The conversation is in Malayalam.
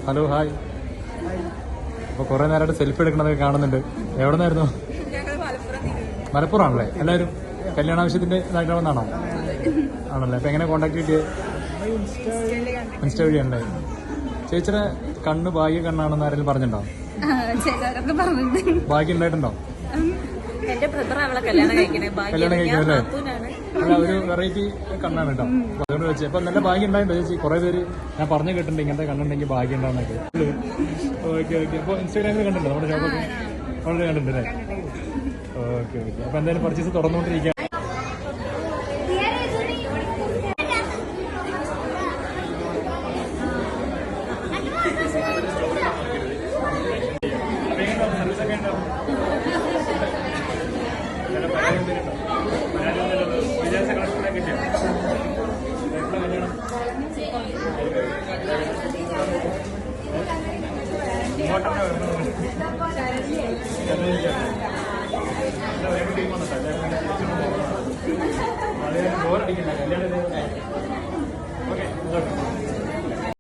Hello hi. അപ്പോൾ കുറേ നേരമായിട്ട് സെൽഫി എടുക്കണതൊക്കെ കാണുന്നുണ്ട്. എവിടെ നിന്നായിരുന്നു? മലപ്പുറമാണല്ലേ? എല്ലാവരും കല്യാണാവശ്യത്തിൻ്റെ ഇതായിട്ടാണെന്നാണോ? ആണല്ലേ? അപ്പോൾ എങ്ങനെ കോൺടാക്ട് കിട്ടിയത്? ഇൻസ്റ്റ വഴിയാണല്ലേ? ചേച്ചിയുടെ കണ്ണ് ഭാഗ്യ കണ്ണാണെന്ന് ആരെങ്കിലും പറഞ്ഞിട്ടുണ്ടോ? ഭാഗ്യം ഉണ്ടായിട്ടുണ്ടോ? കല്യാണം കഴിക്കണല്ലേ? അല്ല, ഒരു വെറൈറ്റി കണ്ണാണ് കേട്ടോ. അതുകൊണ്ട് വെച്ച് അപ്പൊ നല്ല ഭാഗ്യം ഉണ്ടായിട്ടോ ചേച്ചി? കുറെ പേര് ഞാൻ പറഞ്ഞു കേട്ടിട്ടുണ്ട് ഇങ്ങനത്തെ കണ്ണുണ്ടെങ്കിൽ ഭാഗ്യം ഉണ്ടാവുന്നൊക്കെ. Okay okay. അപ്പൊ ഇൻസ്റ്റാഗ്രാമിൽ കണ്ടിട്ടുണ്ടോ നമ്മുടെ ഷോപ്പൊക്കെ? വളരെ കണ്ടിട്ടുണ്ടല്ലേ? Okay okay. അപ്പൊ എന്തായാലും പർച്ചേസ് തുറന്നുകൊണ്ടിരിക്കുക. ബോറടിക്കണ്ട കല്യാണം. ഓക്കെ.